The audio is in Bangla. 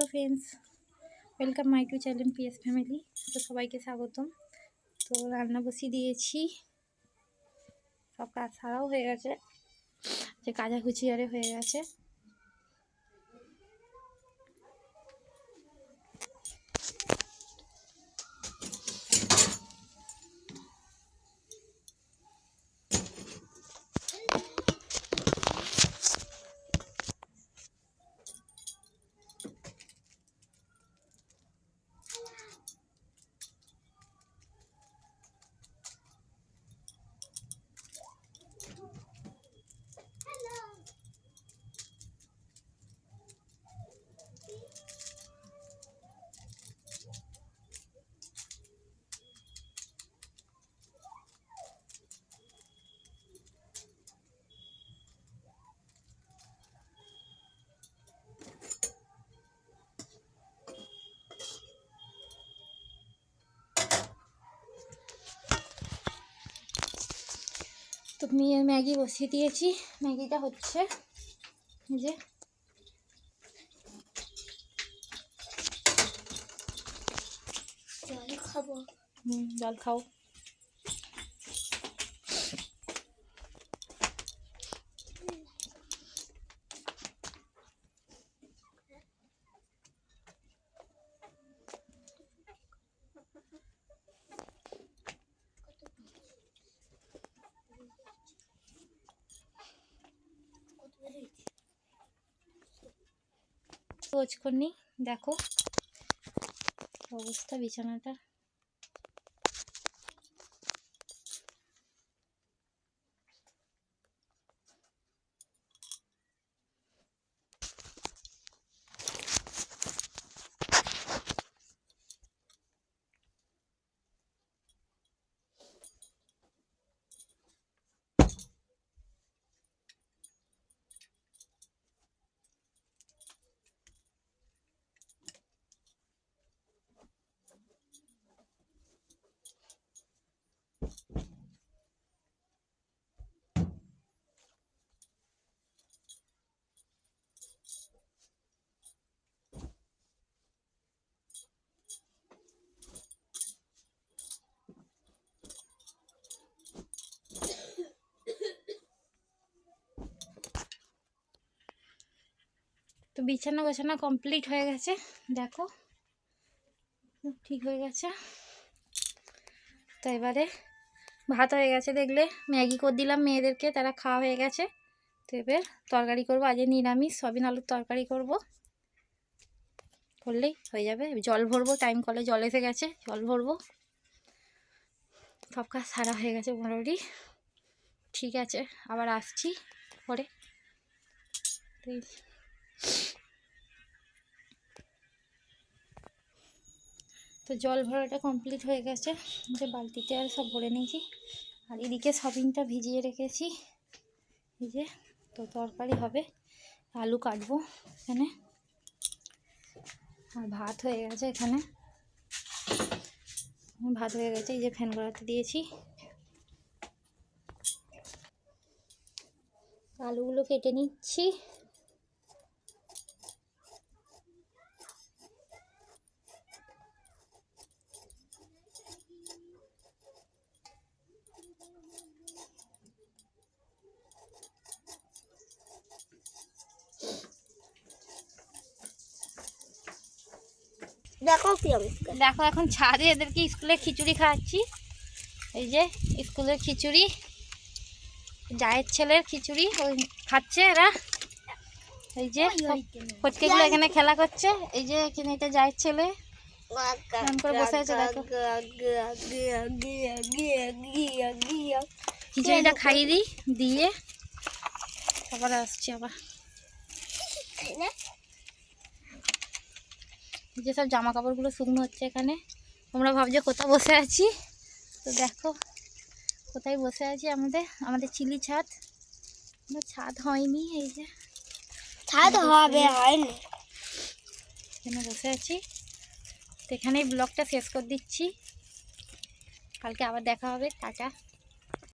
Hello friends, welcome my to channel PS family. তো সবাইকে স্বাগতম। তো রান্না বসিয়ে দিয়েছি, সব কাজ ছাড়াও হয়ে গেছে, যে কাচাকুচি আরে হয়ে গেছে। তো ম্যাগি বসিয়ে দিয়েছি, ম্যাগিটা হচ্ছে যে জল খাবো। জল খাও। রোজ করনি, দেখো অবস্থা বিছানাটা। তো বিছানা গোছানো কমপ্লিট হয়ে গেছে, দেখো ঠিক হয়ে গেছে। তো এবারে ভাত হয়ে গেছে, দেখলে ম্যাগি করে দিলাম মেয়েদেরকে, তারা খাওয়া হয়ে গেছে। তো এবার তরকারি করবো, আজ নিরামিষ সয়াবিন আলুর তরকারি করব, করলেই হয়ে যাবে। জল ভরবো, টাইম কলে জল এসে গেছে, জল ভরবো। সব কাজ সারা হয়ে গেছে মোটামুটি। ঠিক আছে, আবার আসছি পরে। তো জল ভরাটা কমপ্লিট হয়ে গেছে, যে বালতিতে আর সব ভরে নিয়েছি। আর এদিকে সয়াবিনটা ভিজিয়ে রেখেছি, এই যে। তো তরকারি হবে, আলু কাটবো এখানে। আর ভাত হয়ে গেছে এখানে, ভাত হয়ে গেছে, এই যে ফ্যান গড়াতে দিয়েছি। আলুগুলো কেটে নিচ্ছি। দেখো দেখো এখন ছাদে এদেরকে স্কুলে খিচুড়ি খাওয়াচ্ছি। এই যে স্কুলের খিচুড়ি, জায়ের ছেলের খিচুড়ি ওই খাচ্ছে এরা। এই যে ফটকেগুলো এখানে খেলা করছে, এই যে এখানে এটা জায়ের ছেলে করে বসে আছে। দেখো খিচুড়িটা খাইয়ে দিই, দিয়ে আবার আসছি। আবার যেসব জামা কাপড়গুলো শুকনো হচ্ছে এখানে, তোমরা ভাবছো কোথায় বসে আছি। তো দেখো কোথায় বসে আছি, আমাদের চিলি ছাদ। ছাদ হয়নি, এই যে ছাদ হবে, হয়নি, এখানে বসে আছি। তো এখানেই ব্লগটা শেষ করে দিচ্ছি, কালকে আবার দেখা হবে, টাটা।